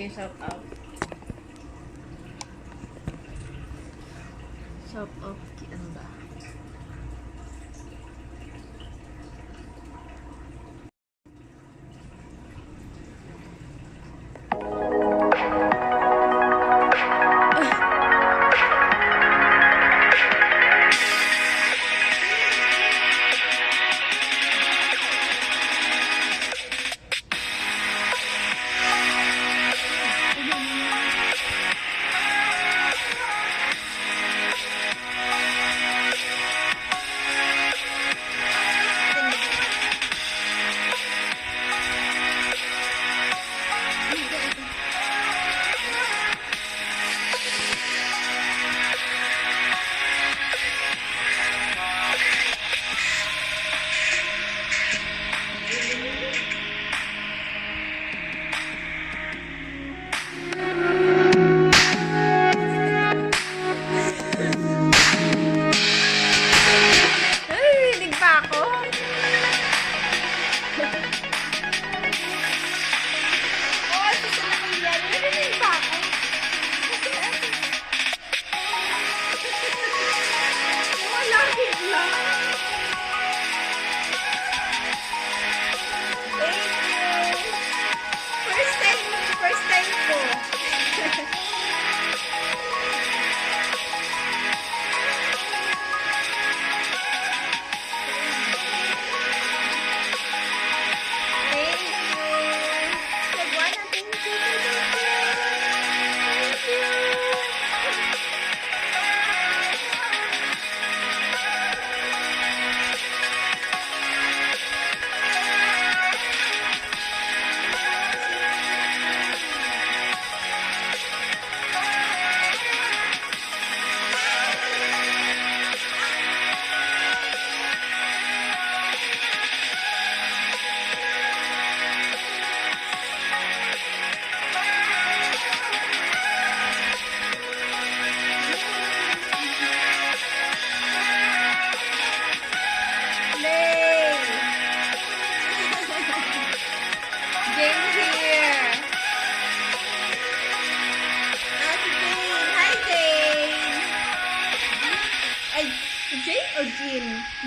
Okay, shout out. Shout out kay ano ba?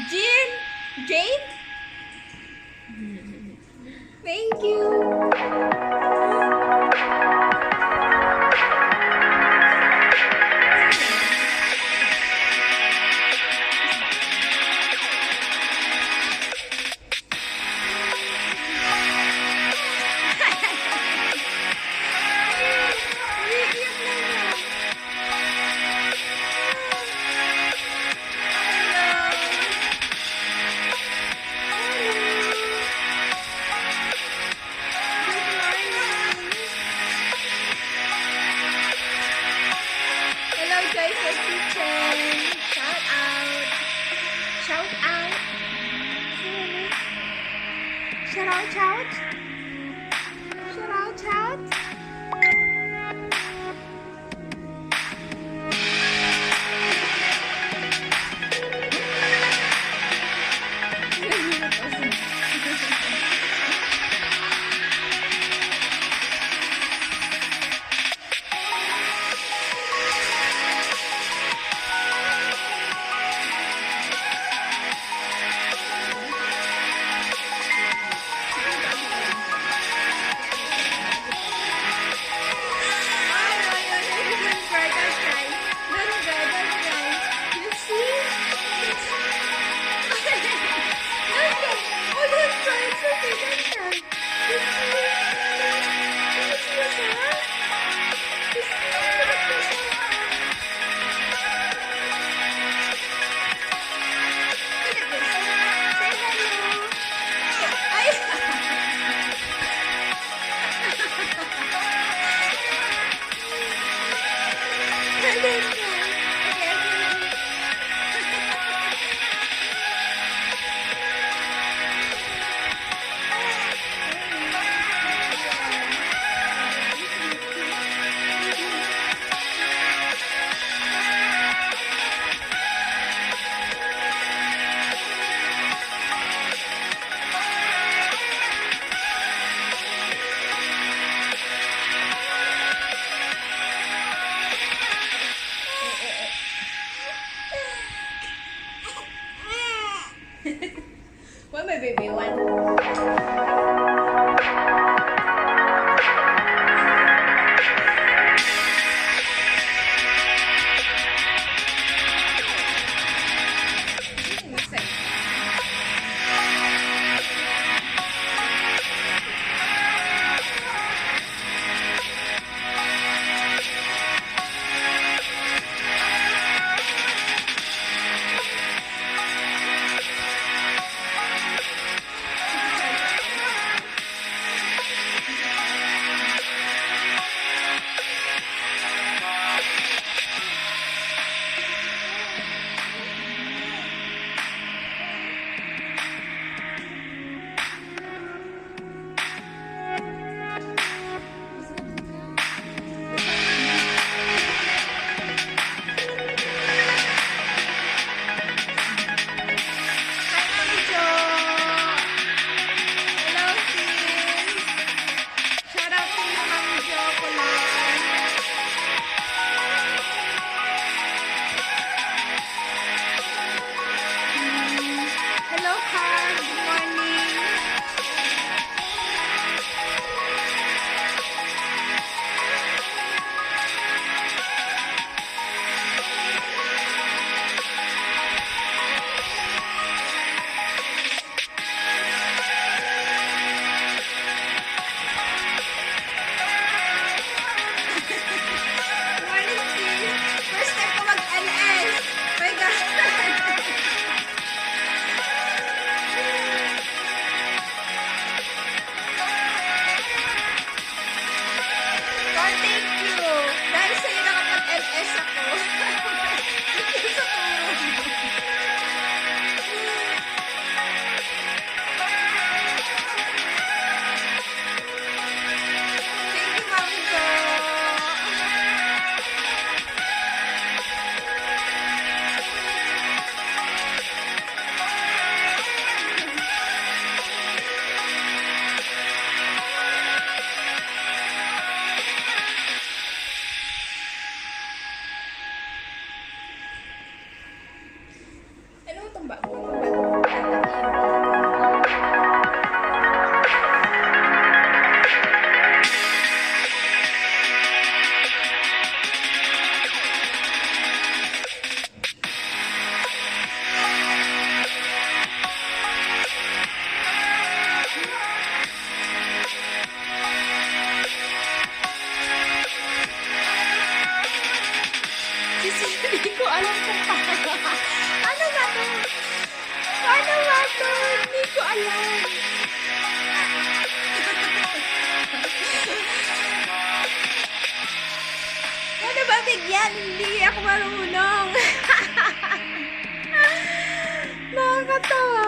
Jane? Jane? Thank you. Hello, Joyce's Kitchen. Shout out. Shout out. Shout out, shout. Shout out, shout. Why my baby one? Hello, Carl. Good morning. Morning, sis. First time ko mag-LS. My God. God, thank you. Dahil sa'yo nakapag-LS ako. Thank you sa tulong. Thank you, Mami Jo. Ano itong bago? Sisi, hindi ko alam kung paano. Ano ba to? Paano ba to? Hindi ko alam. Paano ba bigyan? Hindi ako marunong. Nakakatawa.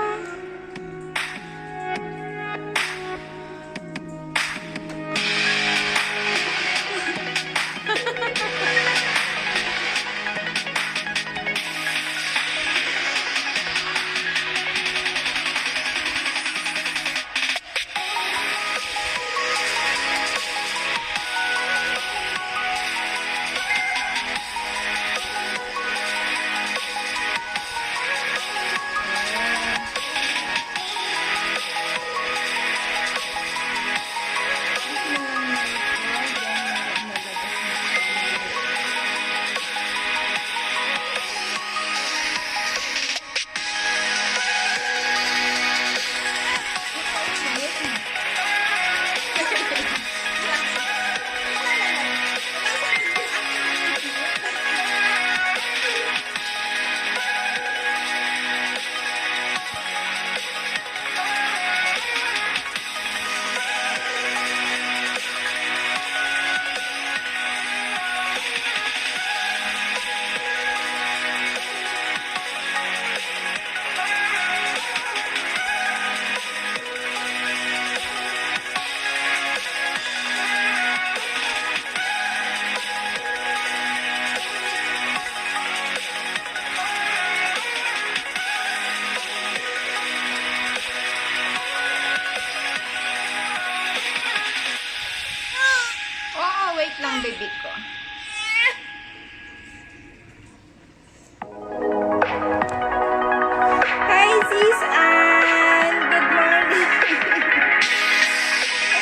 Sis Ann! Good morning!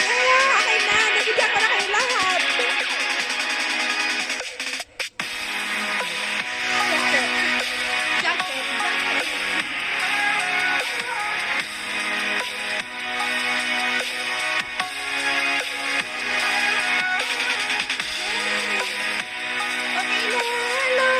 Ayan, okay na. Nabigyan ko na kayo lahat. Jacket. Okay na. Hello!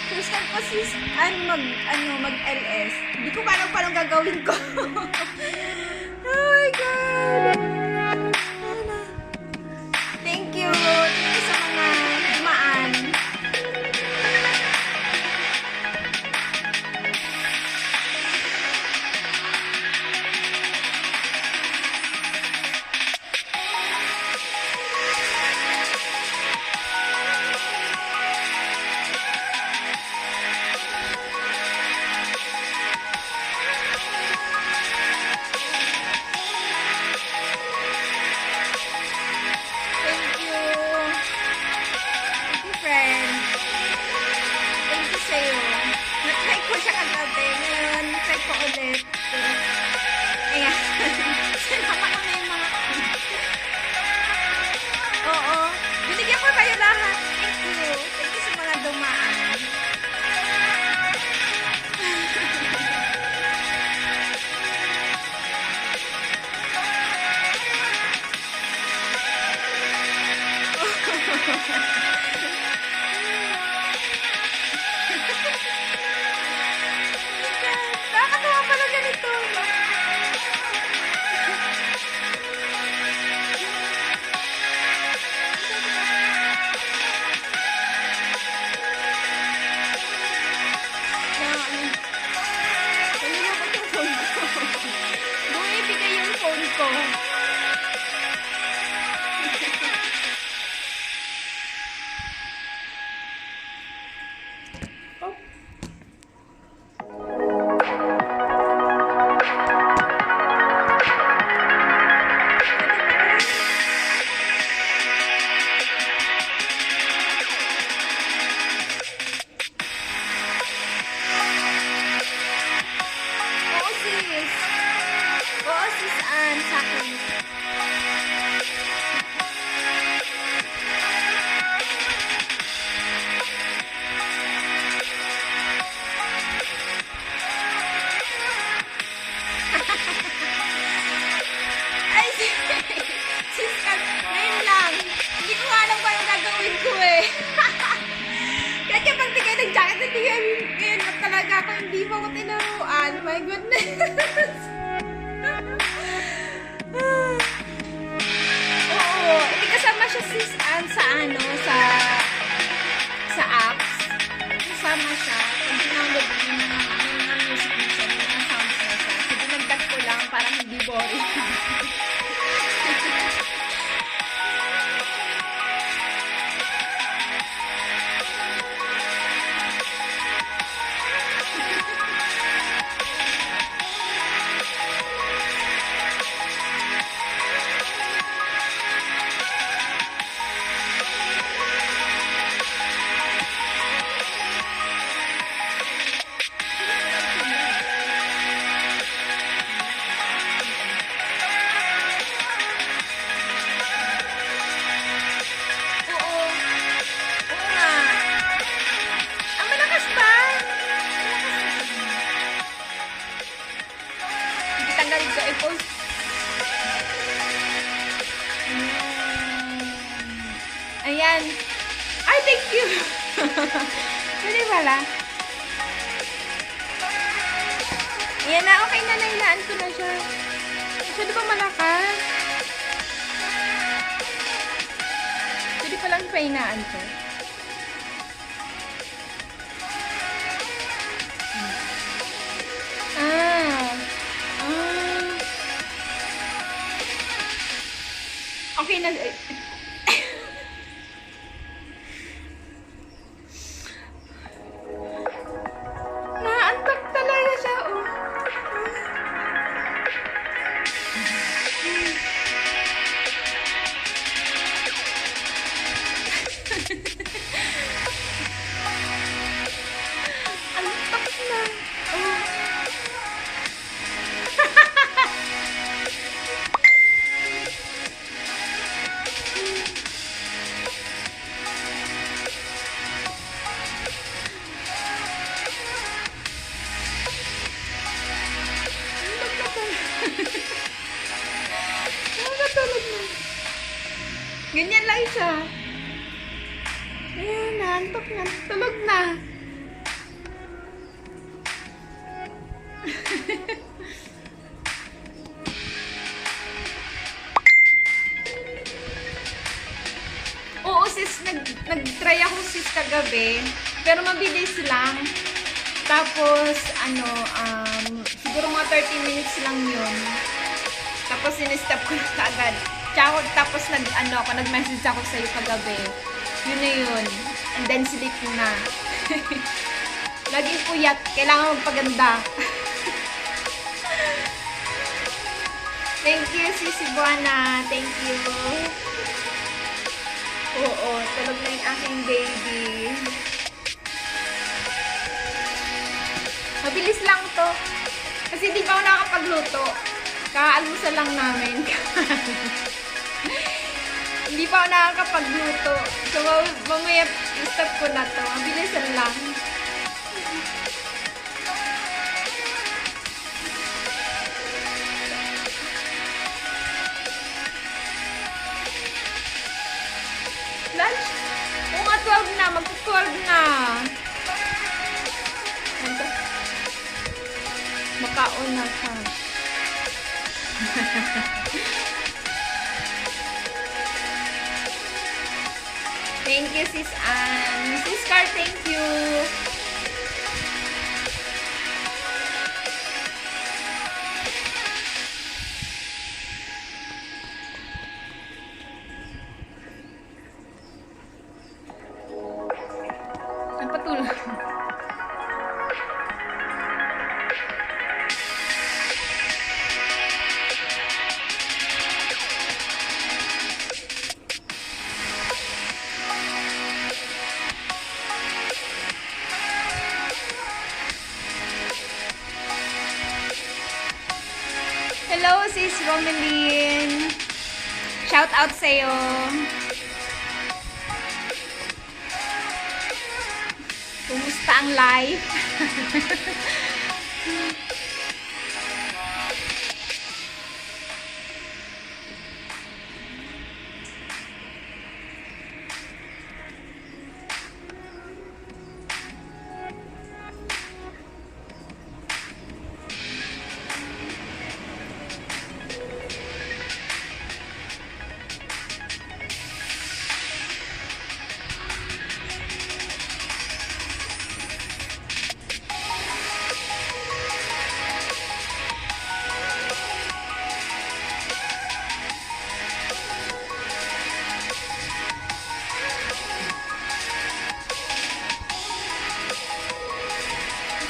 First time ko sis, mag-LS. Hindi ko pa alam paano gagawin ko. Oh my God! Ano? Thank you. Thank you sa mga dumaan. Thank you. Thank you, friend. Thank you sa'yo. Na-try ko siya kagabi. Ngayon, na-try ko ulit. Ayan. Sinama ko na yung mga... Oo. Binigyan ko kayo lahat. Thank you. Thank you sa mga dumaan. Nakakatawa pala ganito. Kanina ba itong phone ko? Bumibigay yung phone ko. Oh. Oo, sis. Oo, sis Ann, sa akin. Ay, sis Ann, ngayon lang. Hindi ko nga alam kung anong gagawin ko eh. Kaya kapag bigay ng jacket, hindi ngayon na talaga ako hindi mo ko tinuruan. My goodness. Oo, hindi kasama siya sis Ann sa sa apps. Kasama siya. Pag download mo yung mga music mo siya, yung mga sounds mo siya. So, dinagdag ko lang para hindi boring. Oo. Oo nga. Ang malakas ba? Hindi tanggalin ko i-post. Ayan. Ay, thank you. Pwede pala. Ayan na, okay na. Nailaan ko na siya. Pwede ba malakas? Pwede palang painaan ko. Okay na. Naantok talaga siya, oh. Ganyan lang siya. Ayan, naantok na. Tulog na. Oo, sis, nag-try ako sis kagabi. Pero mabilis lang. Tapos, siguro mga 30 minutes lang yun. Tapos, sinistop ko na kaagad. Tapos, nag-message ako sa'yo kagabi. Yun na yun. And then, sleep na. Laging puyat. Kailangan magpaganda. Thank you, Sisi Buana. Thank you. Oo, tulog na yung aking baby. Mabilis lang to. Kasi di pa ako nakakapagluto. Kaalmusal lang namin. Hindi pa ako nakakapagluto. So, mamaya stop ko na to. Mabilisan lang. Lunch? Oo nga, 12 na. Magka-12 na. Makaon na ka. Thank you, Sis Ann. Sis Car, thank you. Napatulog. Hello, Sis Romeline. Shout out sa'yo. Kumusta ang life?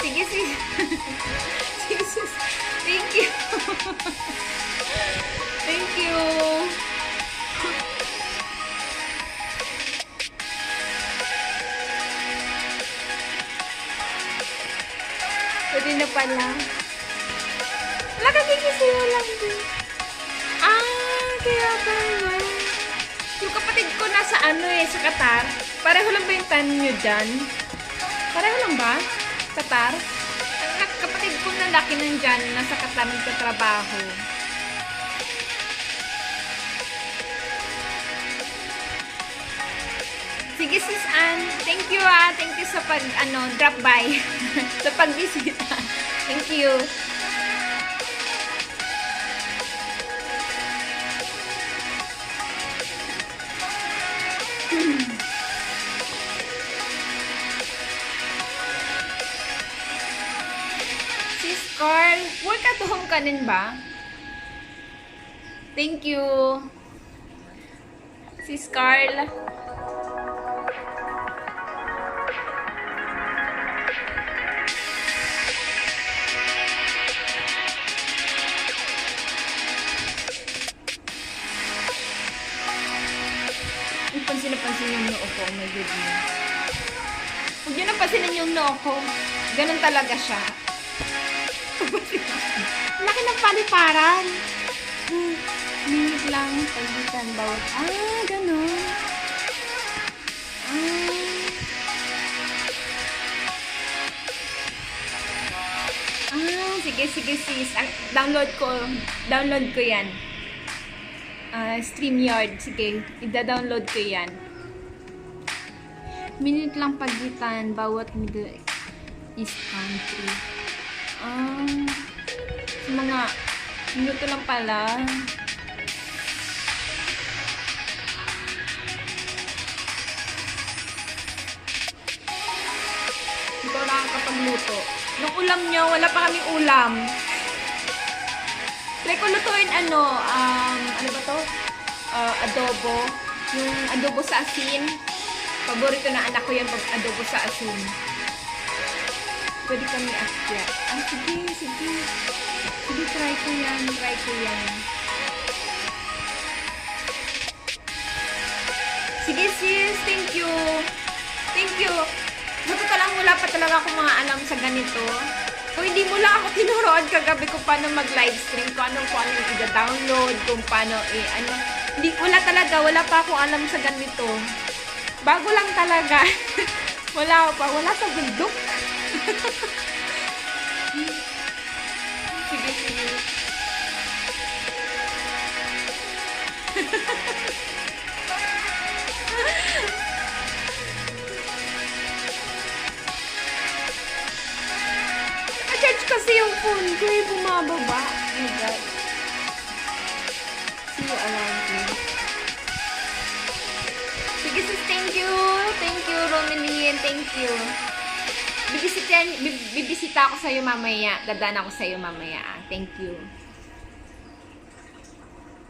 Sige, sis. Sige, sis. Thank you. Thank you. Pwede na pala. Wala ka gigisiyo lang din. Kaya pala. Yung kapatid ko nasa sa Qatar. Pareho lang ba yung tan nyo dyan? Pareho lang ba? Qatar? Ang kapatid ko na laki nandyan, nasa Qatar nagtatrabaho. Sige, Sis Ann. Thank you Thank you sa drop by. Sa pagbisita. Thank you. Sis Carl, work at home ka din ba? Thank you. Sis Carl. Pansin yung noo ko. Oh my goodness. Huwag nyo napansinin yung noo ko. Ganun talaga siya. Laki ng paliparan. Minute lang. Pagitan bawat. Ganun. Sige sis. Download ko yan. StreamYard. Sige, ida-download ko yan. Minute lang pagitan bawat Middle East country. Mga minuto lang pala. Hindi ko nakakapagluto. Nung ulam nyo, wala pa kaming ulam. Like, kung lutuin ano ba to? Adobo. Yung adobo sa asin. Paborito na anak ko yan pag adobo sa asin. Pwede kami akya. Sige. Sige, try ko yan. Sige sis, thank you. Buti lang wala pa talaga akong mga alam sa ganito. Kung hindi mo lang ako tinuruan kagabi kung paano mag-livestream, kung ano yung i-download, kung paano wala pa akong alam sa ganito. Bago lang talaga. wala sa bundok. Sige. Charge kasi yung phone ko bumababa. Oh my God. See you around here. Sige sis, thank you, Romeline, thank you. Bibisita ako sa'yo mamaya. Dadaan ako sa'yo mamaya. Thank you.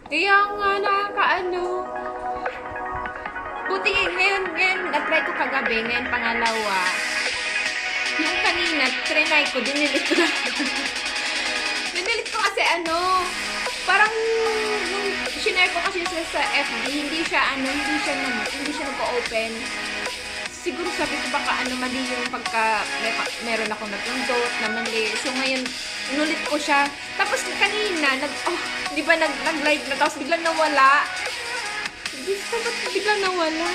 Kaya nga, nakakaano. Buti ngayon, na-try ko kagabi, ngayon pangalawa. Yung kanina, trinay ko, dinilit ko na. Dinilit ko kasi parang nung shinare ko kasi sa FB, hindi siya nagpo-open. Siguro sabi ko baka mali yung pagka meron ako napindot na mali. So ngayon, inulit ko siya. Tapos kanina, di ba nag-live na, tapos biglang nawala. Diyos ko, ba't biglang nawala?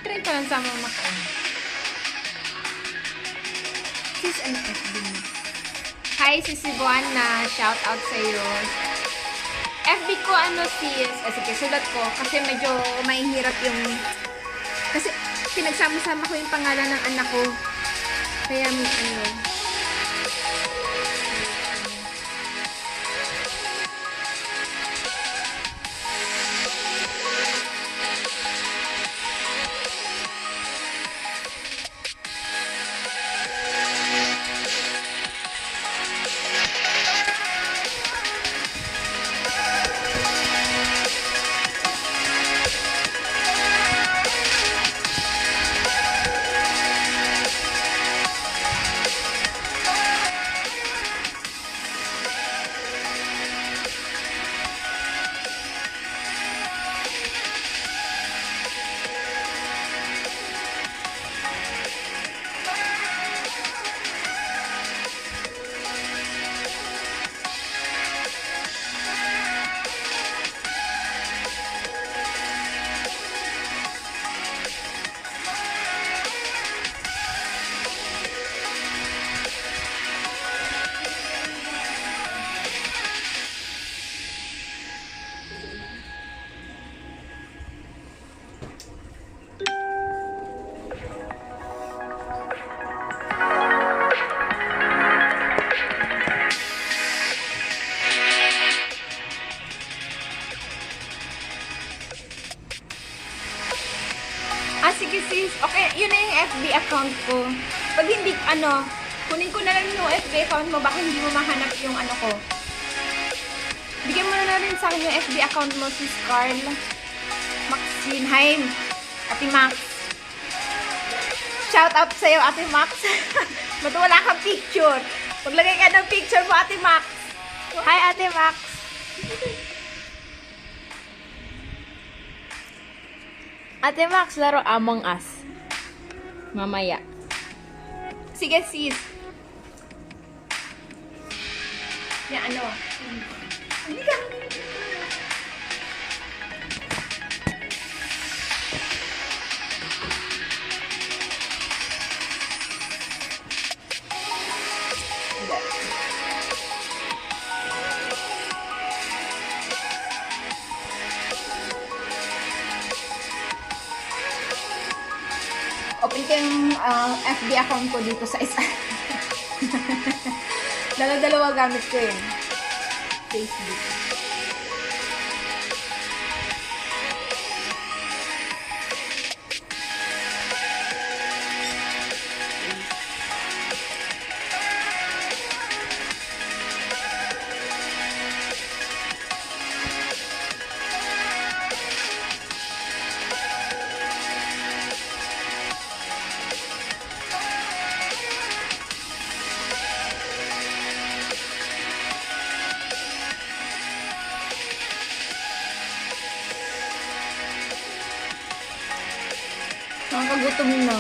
Try ko lang sama makain. Sis, FB mo? Hi, Sis Buana. Shout out sa'yo. FB ko sis. Sige, sulat ko. Kasi medyo mahihirap yung... Kasi pinagsama-sama ko yung pangalan ng anak ko. Kaya sige sis. Okay, yun na yung FB account ko. Pag hindi, kunin ko na lang yung FB account mo, baka hindi mo mahanap yung ko. Bigyan mo na rin sa akin yung FB account mo, sis Carl. Maxine. Hi, Ate Max. Shout out sa'yo, Ate Max. Ba't wala kang picture? Maglagay ka ng picture mo, Ate Max. Hi, Ate Max. Ate Max, laro Among Us. Mamaya. Sige, sis. Yan, ano? Hindi ka. Open ko yung FB account ko dito sa isa. Dalawa gamit ko yun. Facebook. Nakakagutom na.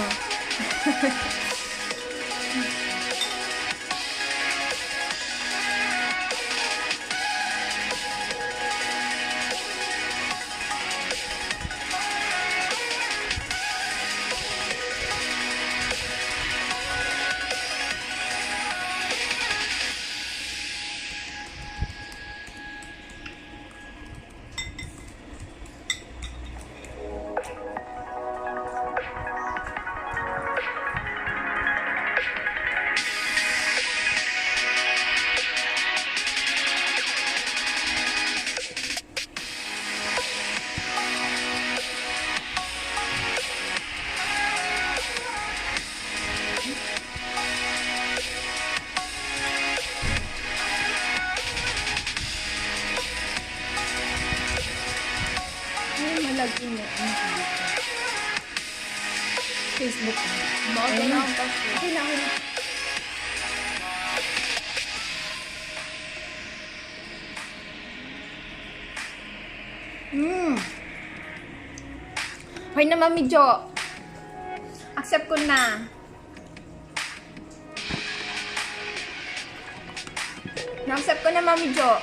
Malagin na. Facebook. Bago na ang password. Okay na, okay na. Hoy na, Mami Jo. Accept ko na. Na-accept ko na, Mami Jo.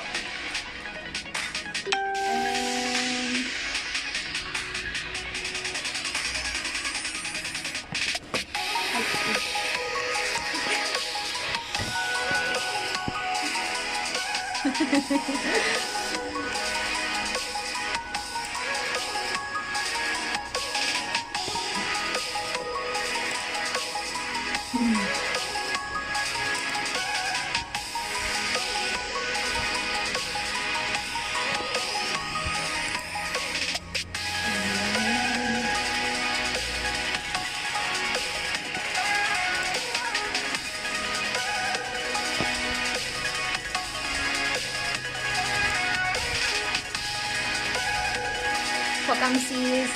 Welcome, sis.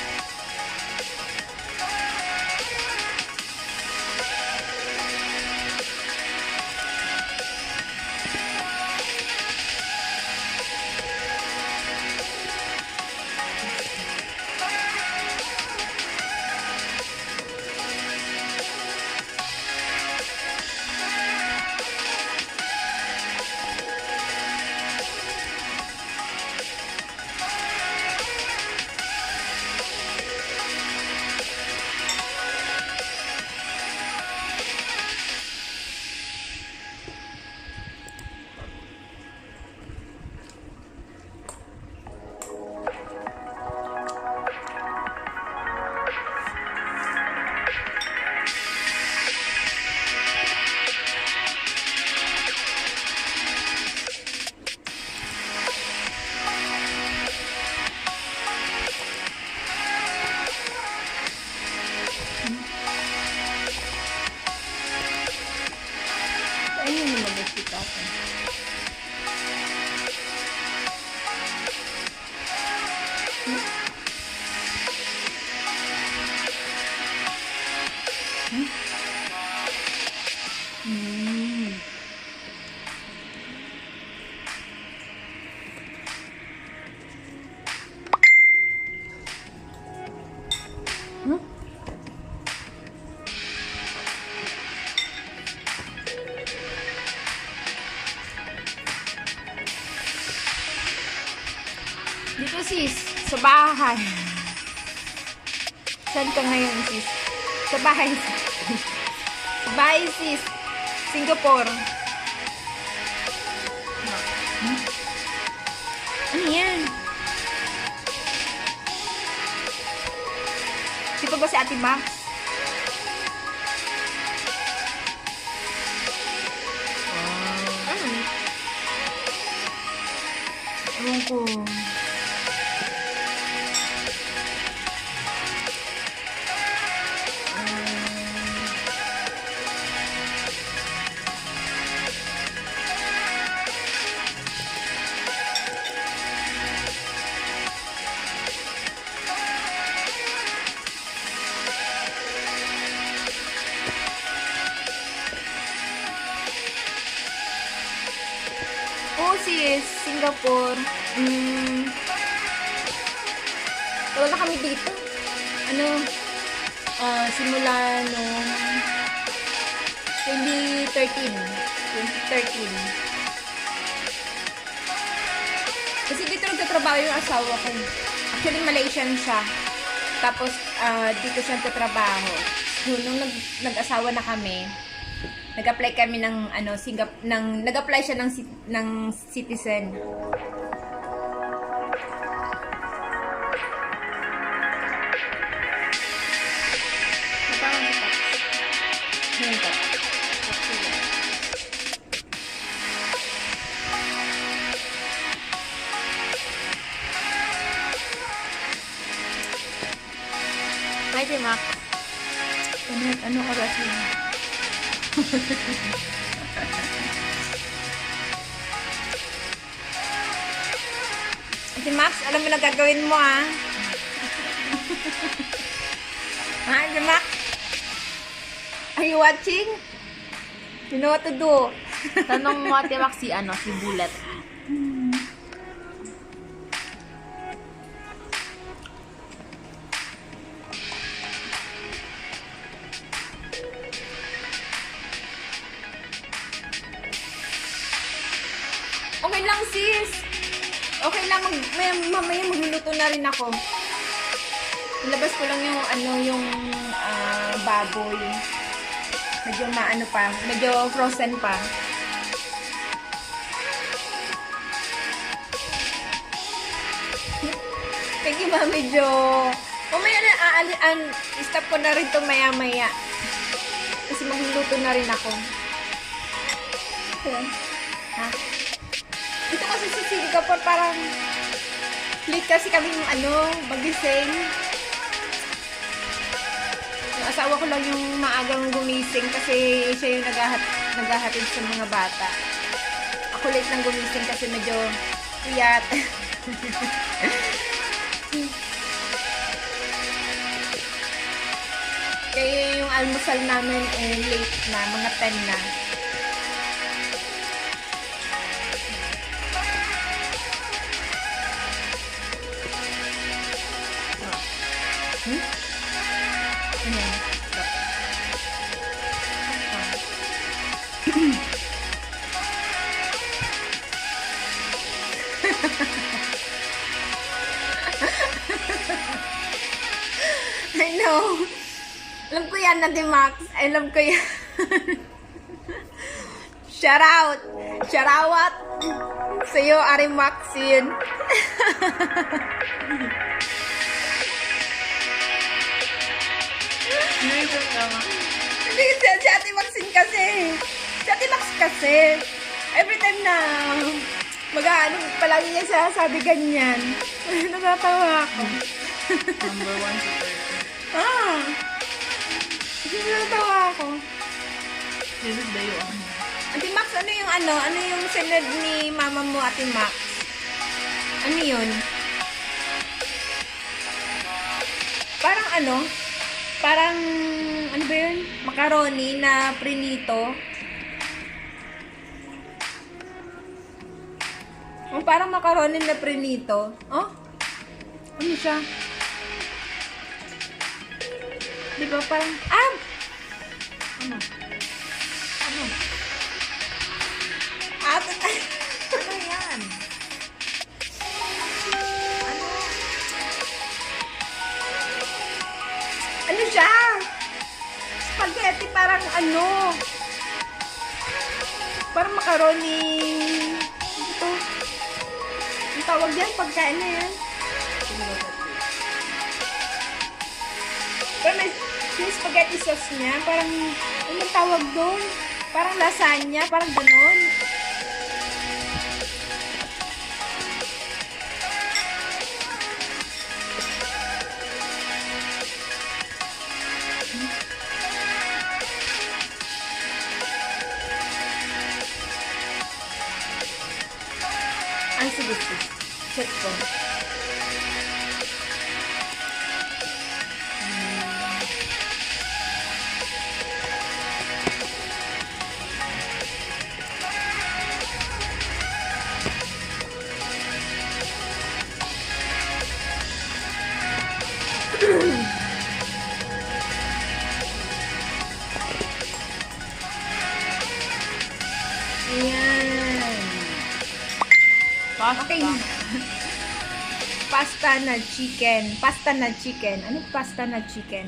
Ayun yung mag-exit ako. Dito sis, sa bahay. Saan ka ngayon sis? Sa bahay sis. Sa bahay sis. Singapore. Ano yan? Sito ba si Ate Max? Ano? Ewan ko. Oh, sis, Singapore. Wala na kami dito. Ano? Simula nung 2013. 2013. Kasi dito nagtatrabaho yung asawa ko. Actually, Malaysian siya. Tapos, dito siya nagtatrabaho. So, nung nag-asawa na kami, nag-apply kami ng nag-apply siya ng citizen. Mighty Max. Ano oras yun? Ate Max, alam mo na gagawin mo ha? Ha, Ate Max? Are you watching? You know what to do. Tanong mo Ate Max si Bullet. Okay lang sis. Okay lang, mamaya magluluto na rin ako. Ilabas ko lang yung baboy. Medyo medyo frozen pa. Sige ba, medyo mamaya na stop ko na rin to maya-maya. Kasi magluluto na rin ako. Okay. Ha? Dito kasi sa Singapore parang late kasi kami magising. Yung asawa ko lang yung maagang gumising kasi siya yung naghahatid sa mga bata. Ako late nang gumising kasi medyo puyat. Kaya yung almusal namin late na, mga 10 na. Ayan. I know. Alam ko yan, Ate Max. Alam ko yan. Shout out. Shout out. Sa'yo, Ari Maxine. Hindi, si Ate Maxine kasi. Si Ate Max kasi. Every time na palagi niya sabi ganyan. Nagatawa ako. Number 1 to 30. Nagatawa ako. This is the you. Ate Max, ano yung sinad ni mama mo, Ate Max? Ano yun? Parang ano ba yun? Macaroni na prinito. Oh, parang macaroni na prinito. Oh? Ano siya? Di ba parang, Ano? Ano? At, Ano yan? Ano ano, parang macaroni, ito, ang tawag yan, pagkain na yan. Pero may yung spaghetti sauce niya, parang, anong tawag doon? Parang lasagna, parang ganon. Ay, sige, sige. Check ko. Ayan. Pasta. Okay. Pasta na chicken. Pasta na chicken. Ano pasta na chicken?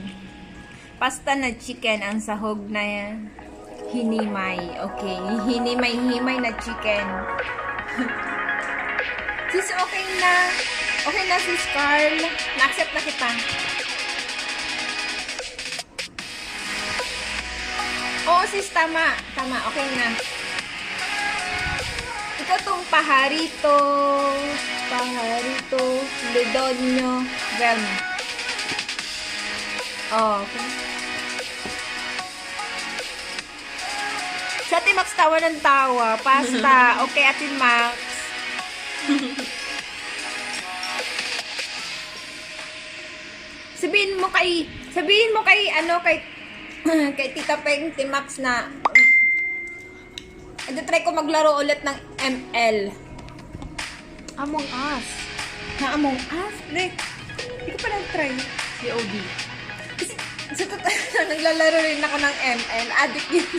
Pasta na chicken ang sahog na yan. Hinimay. Okay. Hinimay na chicken. Sis, okay na. Okay na, sis Carl. Na-accept na kita. Oo, sis, tama. Tama, okay na. Ito tong paharito. Paharito. Ledonyo. Velm. Oh, okay. Sa Ate Max, tawa ng tawa. Pasta. Okay, Ate Max. Sabihin mo kay, ano, kay Tita Peng, Ate Max na, try ko maglaro ulit ng ML. Among Us. Na Among Us? Hindi ko pa nag-try. COD. Kasi, sa totoo, naglalaro rin ako ng ML. Addict yun.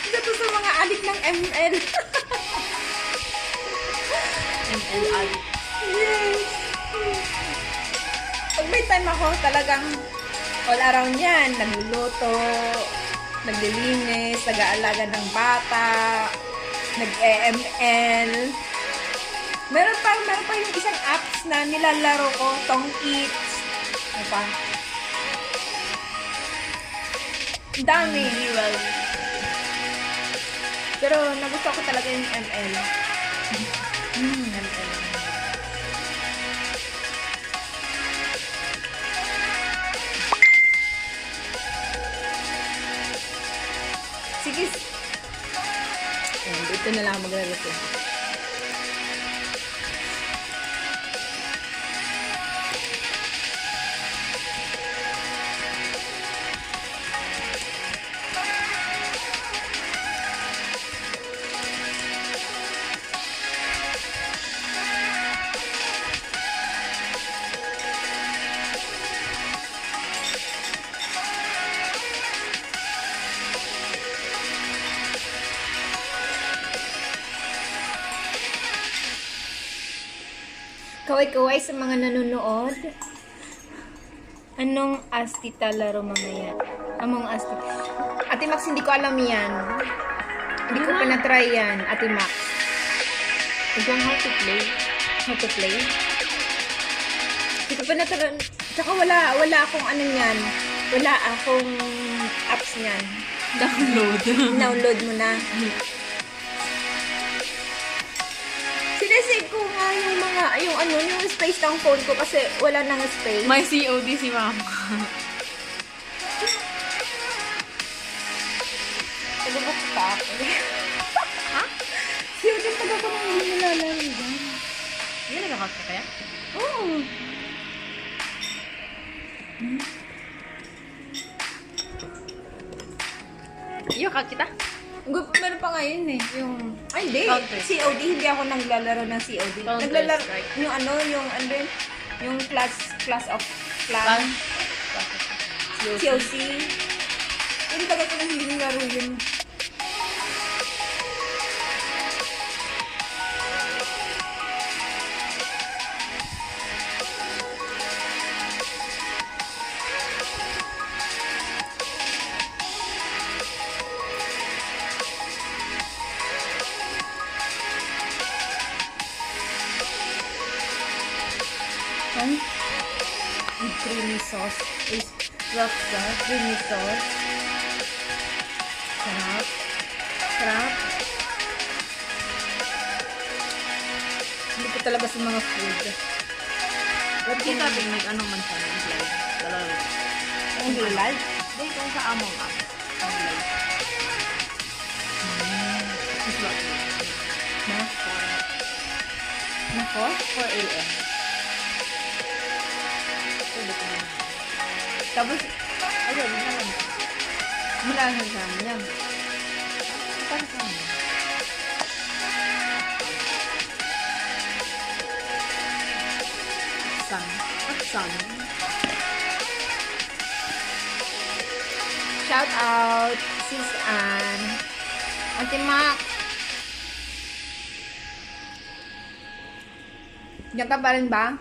Isa to sa mga addict ng ML. ML addict. Yes. Pag may time ako, talagang all around yan. Nagluluto, naglilinis, nag-aalaga ng bata, nag-EML. Meron pa yung isang apps na nilalaro ko, Tong Kids. Ano pa? Ang dami. Well, Pero nagustuhan ko talaga yung ML. ML. Sige. Ayan, dito na lang maglalaro. Kaway-kaway sa mga nanonood. Anong astita laro mamaya? Among astita. Ate Max, hindi ko alam yan. Hindi ko pa na-try yan, Ate Max. I don't know how to play. How to play? Hindi ko pa na-try. Tsaka wala akong ano yan. Wala akong apps yan. Download. Download mo na. Sinesave ko nga yung space ng phone ko kasi wala nang space. May COD si Mama. Nagubok pa ako. Ha? Siyo din taga ko nang hindi nilalaro dyan. Hindi nag-account ka kaya? Oo. Iyo, account kita? Meron pa ngayon eh. Ay, hindi. Counter. COD, hindi ako naglalaro ng COD. Counter Naglalaro, Strike. yung class of Plan. COC. Hindi tagal ko na hindi nilaro yun. sauce. Is rock sauce, creamy sauce. Sarap. Sarap. Hindi ko talaga sa mga food. Ba't Hindi ka tingnig ano man siya ng live. Dalawa. ang live? Hindi kung sa Among Us. Ang live. Is what? Na? Nako? 4 a.m. Pwede ko na. Tapos, Ayun, hindi na lang. mula sa namin yan. Paano ka naman? Sun. At sun. Shout out, Sis Ann. Ate Mac. Diyan ka pa rin ba?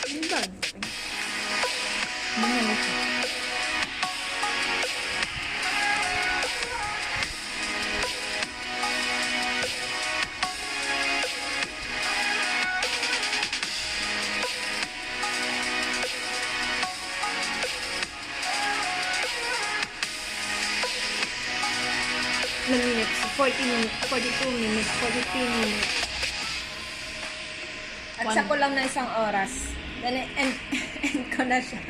Hindi ba? Ano yan ito? Ilang minutes? 40 minutes, 42 minutes, 43 minutes. At One. sa ko lang na isang oras. Then, end ko na siya.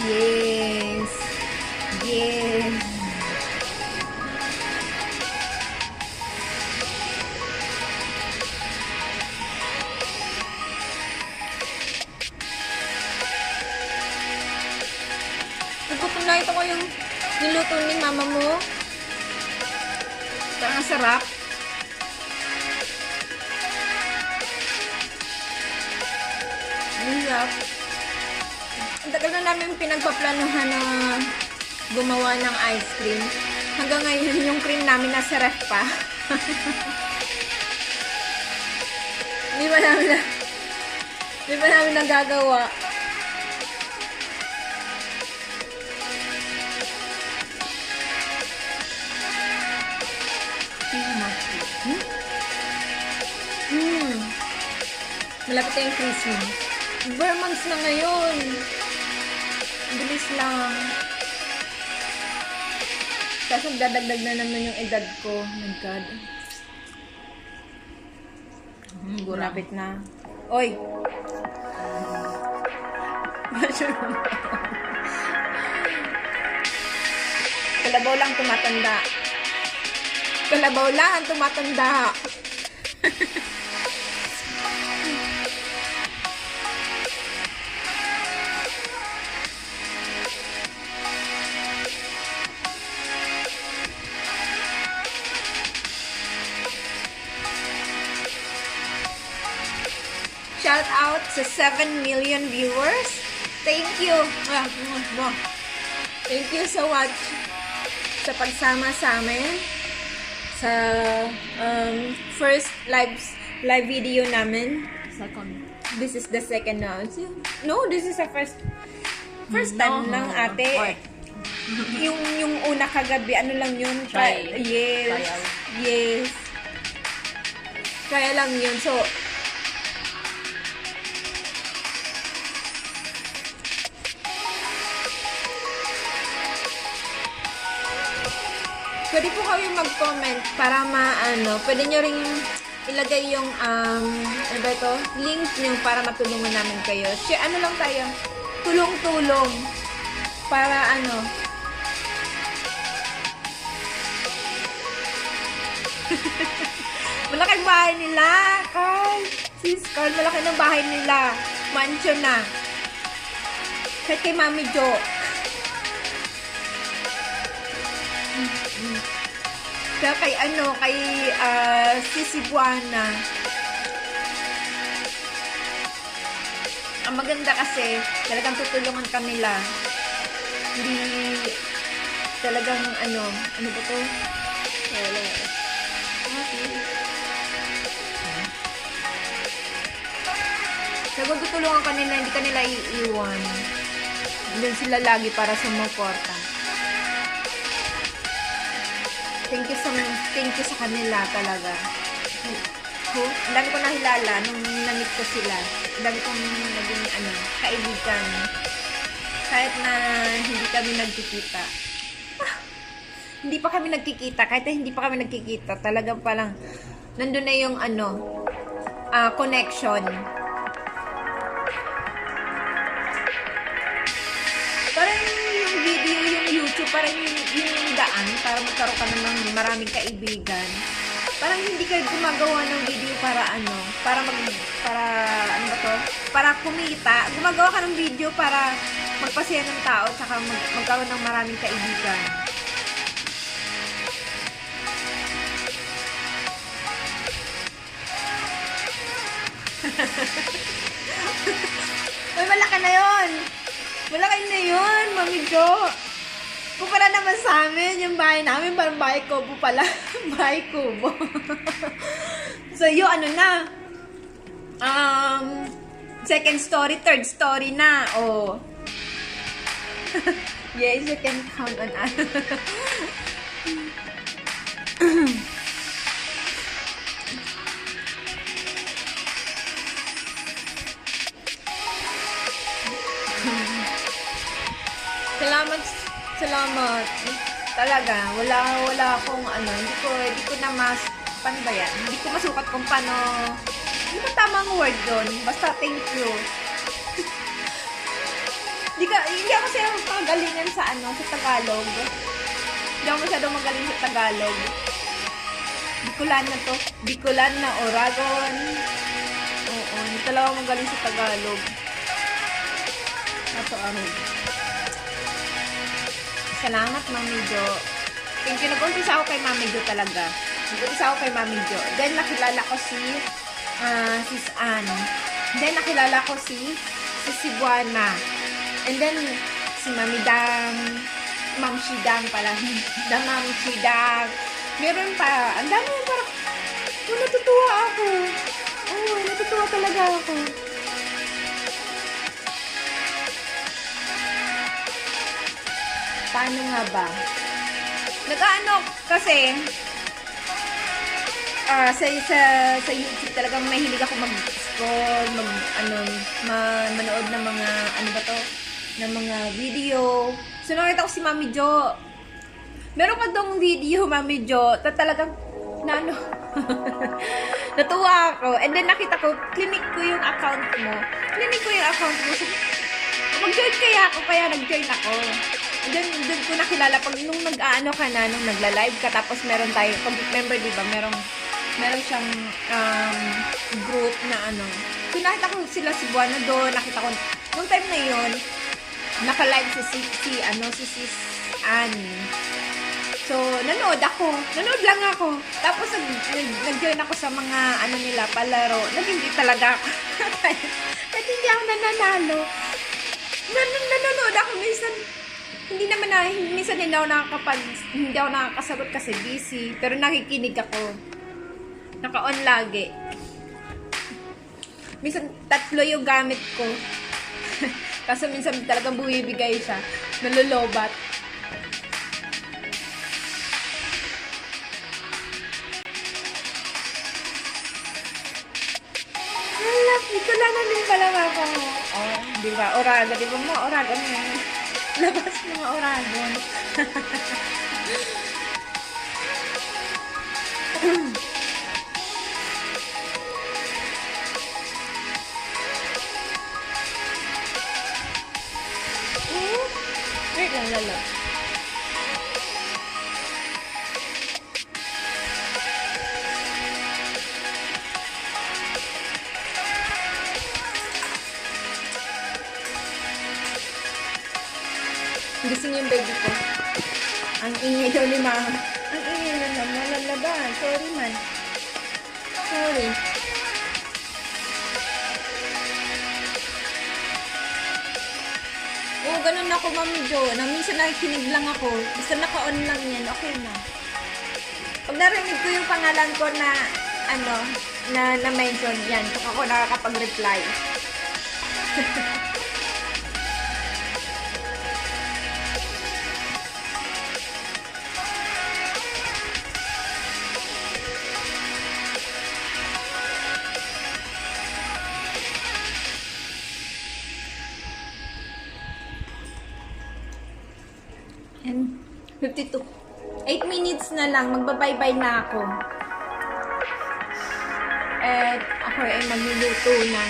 Yes. Yes. Nagutom na ito ko yung niluto ni mama mo. Parang sarap. Ang sarap. Ang tagal na namin pinagpaplanuhan na gumawa ng ice cream. Hanggang ngayon yung cream namin nasa ref pa. Hindi pa namin nagagawa. Malapit na yung Christmas. Bare months na ngayon. Ang bilis lang. Tapos nagdadagdag na naman yung edad ko. Oh my God. Malapit na. Oy! Kalabaw lang tumatanda. Kalabaw lang ang tumatanda. Shout out sa 7 million viewers. Thank you. Thank you so much sa pagsama sa amin sa first live video namin. Second. This is the second now. No, this is the first time No, lang, ate. fourth. yung una kagabi, ano lang yun? Try. Yes. Trial. Yes. Kaya lang yun. So, pwede po kayo mag-comment para pwede nyo ring ilagay yung, ano ba ito? Link nyo para matulungan namin kayo. Share, ano lang tayo? Tulong-tulong. Para malaking bahay nila, Carl. Sis Carl, malaki ng bahay nila. Mansion na. Kahit kay Mami Jo. Kaya kay Sisi Buana. Ang maganda kasi, talagang tutulungan kanila. Hindi talagang ano ba to? Talagang tutulungan kanila, hindi kanila iiwan. Doon sila lagi para sumuporta. Thank you sa kanila talaga. Ang dami ko nakilala nung na-meet ko sila. Ang dami kong naging kaibigan. Kahit na hindi kami nagkikita. Hindi pa kami nagkikita. Kahit na hindi pa kami nagkikita. Talagang palang nandun na yung connection. Parang yung video, yung YouTube, parang yung daan para magkaroon ka ng maraming kaibigan. Parang hindi ka gumagawa ng video para para kumita. Gumagawa ka ng video para magpasaya ng tao tsaka magkaroon ng maraming kaibigan. Ay, malaki na yun! Malaki na yun, Mami Jo! Kumpara naman sa amin, yung bahay namin, parang bahay kubo pala. Bahay kubo. So, yun, second story, third story na. Oh. Yes, you can count on us. Salamat. Talaga, wala akong hindi ko na paano ba yan? Hindi ko masukat kung paano, hindi ko tamang word doon. Basta thank you. Hindi ako siya magalingan sa Tagalog. Hindi ako masyadong magaling sa Tagalog. Bicolan na to. Bicolan na Oragon. Oo, hindi talaga ako magaling sa Tagalog. Salamat, Mami Jo. Thank you. Nag-umpisa ako kay Mami Jo talaga. Then, nakilala ko si Sis Ann. Then, nakilala ko si Buana. And then, si Mami Dang. Ma'am Shidang pala. Ma'am Shidang. Meron pa. Ang dami parang, natutuwa ako. Natutuwa talaga ako. Paano nga ba? Kasi, sa YouTube talagang mahilig ako mag-scroll, manood ng mga, ng mga video. So, nakita ko si Mami Jo. Meron pa dong video, Mami Jo, talagang, natuwa ako. And then, nakita ko, clinic ko yung account mo. So, mag-join kaya nag-join ako. Doon ko nakilala pag nung nung nagla-live ka tapos meron tayo pag member, di ba? Meron siyang group na So nakita ko sila si Buana doon, nakita ko nung time na yon naka-live si Sis Ann. So nanood lang ako. Tapos nag-join ako sa mga nila palaro. Nag-hindi talaga ako. Kahit hindi ako nananalo. Nanonood ako minsan. Minsan hindi ako nakakasagot kasi busy. Pero nakikinig ako. Naka-on lagi. Minsan 3 yung gamit ko. Kasi minsan talagang bumibigay siya. Nalolobat. Dito lang na din pala ako. Oh, di ba? Oraga. Di ba mo? Oraga mo. Labas mga Oragon. Wait lang, lalo. yun yung baby ko. Ang ingay daw ni mama. Ang ingay na naman. Lalaban. Sorry man. Sorry. Oo, ganun ako, Ma'am Jo. Na minsan nakikinig lang ako. Basta naka-on lang yan. Okay na. Pag narinig ko yung pangalan ko na, ano, na mention yan, kung ako nakakapag-reply. And 52. 8 minutes na lang, magbabaybay na ako. At ako ay magluluto na.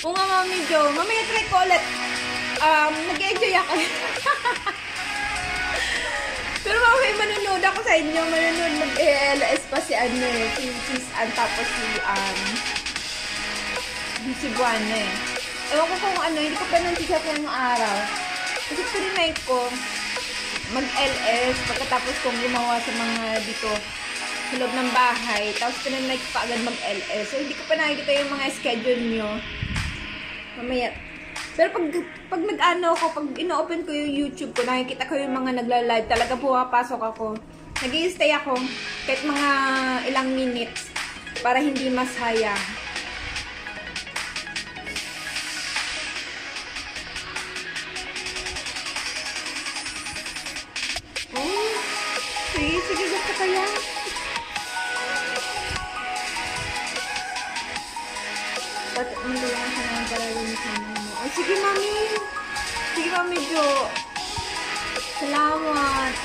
Oo nga, Mami Jo. Mamaya try ko ulit. Nag-enjoy ako. Pero mamaya manonood ako sa inyo. Manonood mag-ELS pa si ano eh. Si Ann tapos si Buwana eh. Ewan ko kung ano, hindi ko pa nang-chat ng araw. Kasi trinay ko mag-LS pagkatapos kong gumawa sa mga dito sa loob ng bahay. Tapos trinay ko pa agad mag-LS. So, hindi ko pa nakikita yung mga schedule nyo. Mamaya. Pero pag nag-ano ako, pag ino-open ko yung YouTube ko, nakikita ko yung mga nagla-live. Talaga pumapasok ako. Nag-i-stay ako kahit mga ilang minutes para hindi masayang. Sige, gusto ko yan. Ba't magulungan ka naman talaga ni Mami mo? Oh, sige, Mami. Sige, Mami Jo. Salamat.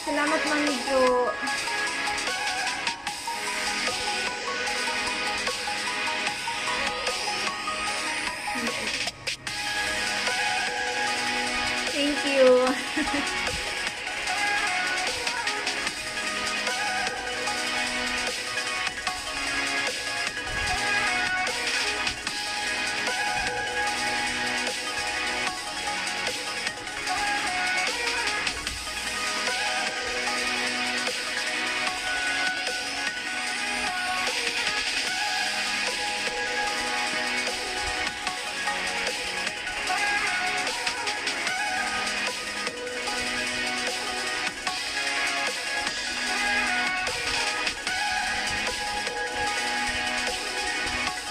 Salamat, Mami Jo. Thank you.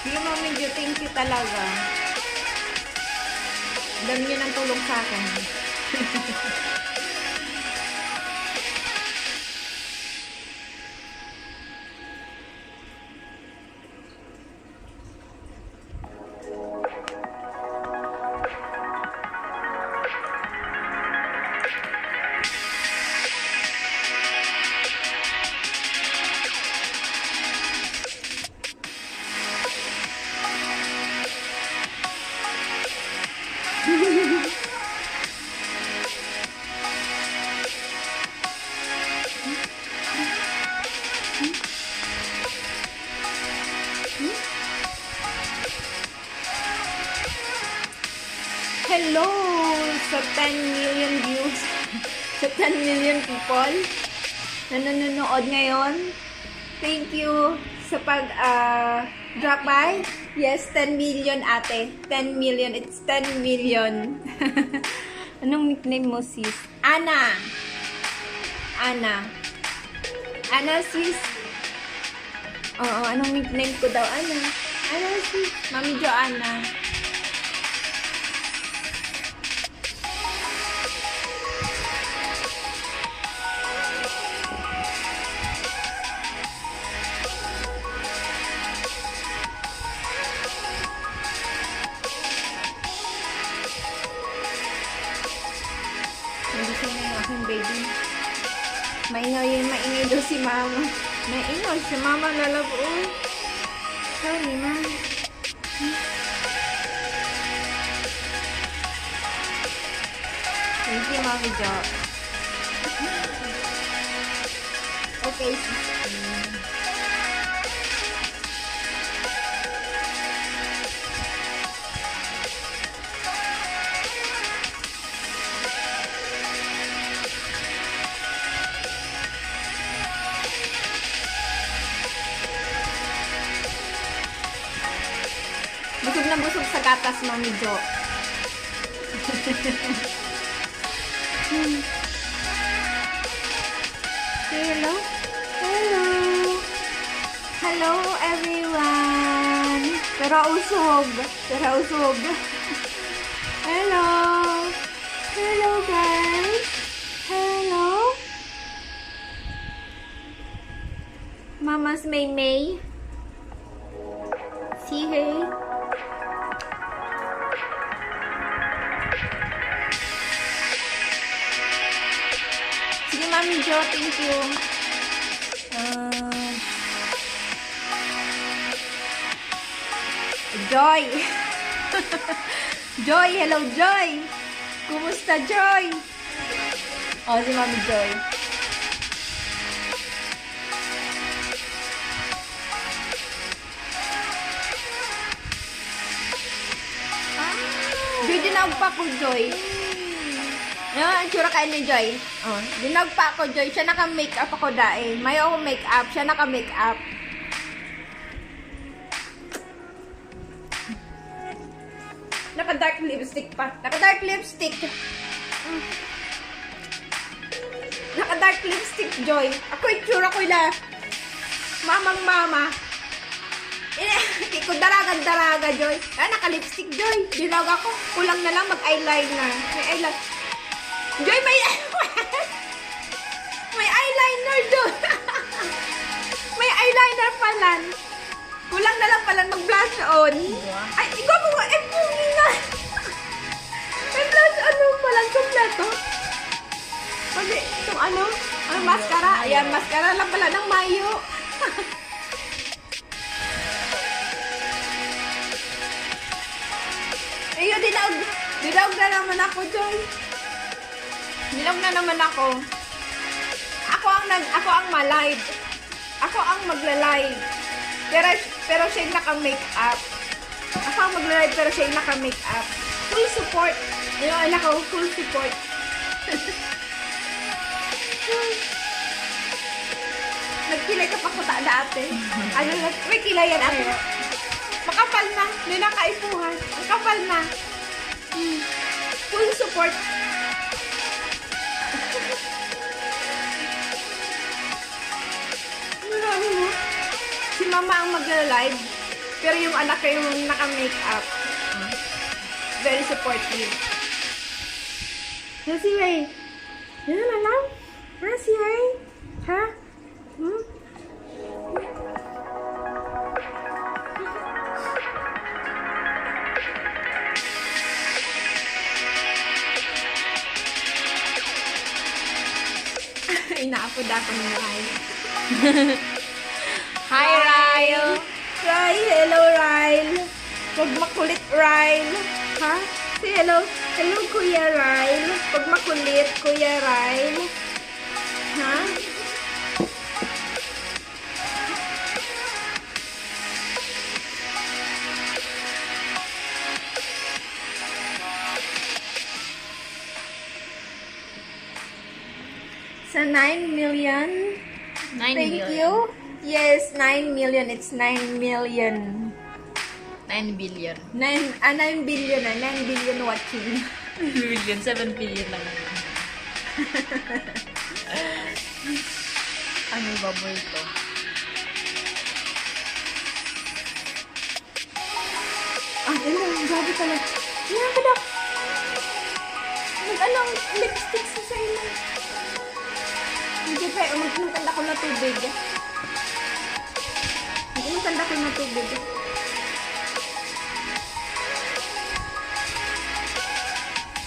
Sige, Mami Jo, thank you talaga. Dami niyo ng tulong sa akin. Hello sa 10 million views. Sa 10 million people na nanonood ngayon. Thank you sa drop by. Yes, 10 million ate. 10 million. It's 10 million. Anong nickname mo, sis? Ana. Ana. Ana, sis. Oo, anong nickname ko daw? Ana. Ana, sis. Mami Joanna. Hindi siya na yung aking baby. Maingay daw si mama. Maingay si mama lalabo. Sorry, ma. Thank you, Mami Jo. Okay, sister. gatas, Mami Jo. Hello? Hello? Hello, everyone! Pero usog. Hello! Hello, guys! Hello? Mama's May. See her? Sige, Mami Jo, thank you. Joy! Joy! Hello, Joy! Kumusta, Joy? Oh, si Mami Joy. Joy, dinawag pa ko, Joy. Yung tsura kain ni Joy. Oh, dinawag pa ako, Joy. Siya naka-makeup ako dae. May ako makeup. Siya naka-makeup. Naka-dark lipstick pa. Naka-dark lipstick. Naka-dark lipstick, Joy. Ako yung tsura ko na. Mamang mama. Hindi ko daraga, Joy. Naka-lipstick, Joy. Dinawag ako. Kulang na lang mag-eyeliner. May eyeliner. Joy, may may eyeliner doon. May eyeliner pala. Kulang na lang pala mag-blush on. Ay, ikaw mo nga. Pungi na. May blush on mo pala. Kompleto. Kasi, itong mascara. Ayan, mascara lang pala ng Mayo. Ayun, dinawag na naman ako, Joy. Dinawag na naman ako. Ako ang ma-live. Ako ang magla-live. Pero siya yung naka-makeup. Ako ang magla-live pero siya yung naka-makeup. Full support. Yun, ako, full support. Nagkilay ka pa ko dati. May kilay yan ako. Makapal na. Hindi na kaipuhan. Makapal na. Full support. Si mama ang magla-live. Pero yung anak ko yung naka-makeup. Very supportive. Si Ray. Yan, alam? Si Ray? Ha? Inaapod ako ng Ryle. Hi, Ryle! Ryle, hello, Ryle! Huwag makulit, Ryle! Ha? Say hello. Hello, Kuya Ryle. Huwag makulit, Kuya Ryle. Ha? Sa 9 million. 9 Thank billion. you. Yes, 9 million. It's 9 million. 9 billion. 9 billion na. 9 billion watching. Billion, 7 billion lang naman. Ano baboy to? Grabe talaga. Yan ka na. Mag-anong lipstick sa ilo. Hindi pa, magkanda ko na tubig. Magkanda ko na tubig.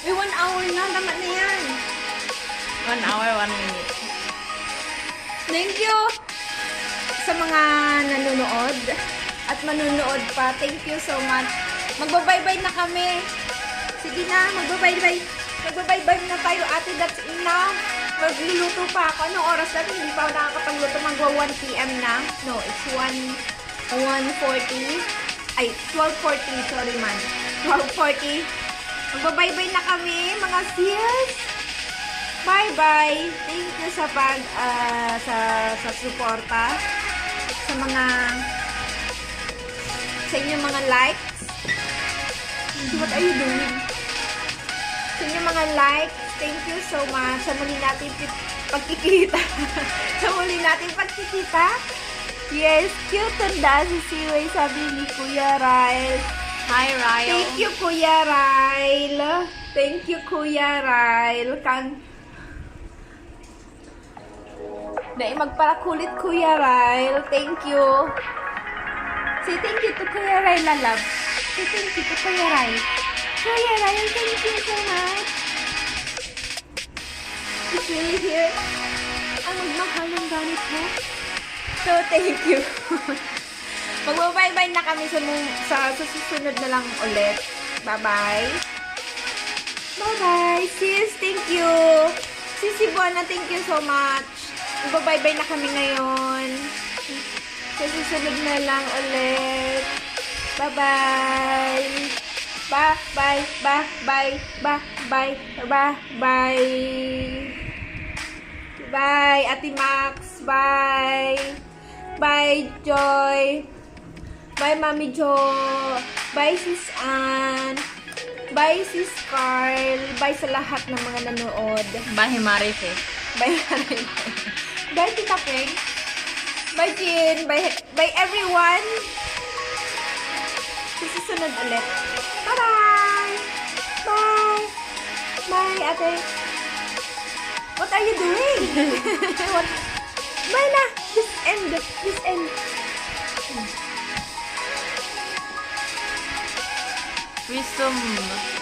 Eh, 1 hour na. Tama na yan. 1 hour, 1 minute. Thank you sa mga nanonood at manunood pa. Thank you so much. Magbabaybay na kami. Sige na, magbabaybay. Magbabaybay na tayo, ate. That's enough. Magluluto pa ako. Anong oras na? Hindi pa ako nakakapagluto. Magwa 1 p.m. na. No, it's 1:40. Ay, 12:40. Sorry man. 12:40. Magbabaybay na kami, mga sis. Bye-bye. Thank you sa sa suporta. Sa inyong mga likes. What are you doing? Sa inyo mga like, thank you so much. Sa muli natin pagkikita. Sa muli natin pagkikita. Yes, cute tanda si Siway, sabi ni Kuya Ryle. Hi, Ryle. Thank you, Kuya Ryle. Thank you, Kuya Ryle. Dahil magparakulit, Kuya Ryle. Thank you. Say thank you to Kuya Ryle, lalab. Say thank you to Kuya Ryle. Kuya Ryle, thank you so much. He's really here. Ang magmahal ng gamit mo. So, thank you. Magbabay-bye na kami sa susunod na lang ulit. Bye-bye. Bye-bye. Sis, thank you. Sisi Buana, thank you so much. Magbabay-bye na kami ngayon. Sa susunod na lang ulit. Bye-bye. Bye-bye. Bye-bye. Bye-bye. Bye-bye. Bye, Ate Max. Bye. Bye, Joy. Bye, Mami Jo. Bye, Sis Ann. Bye, Sis Carl. Bye sa lahat ng mga nanood. Bye, Marife. Bye, Karen. Bye, Tita Peng. Bye, Jin. Bye, everyone. Susunod ulit. Bye-bye. Bye. Bye, Ate. What are you doing? What? Bye na. Just end. Just end. Wisdom.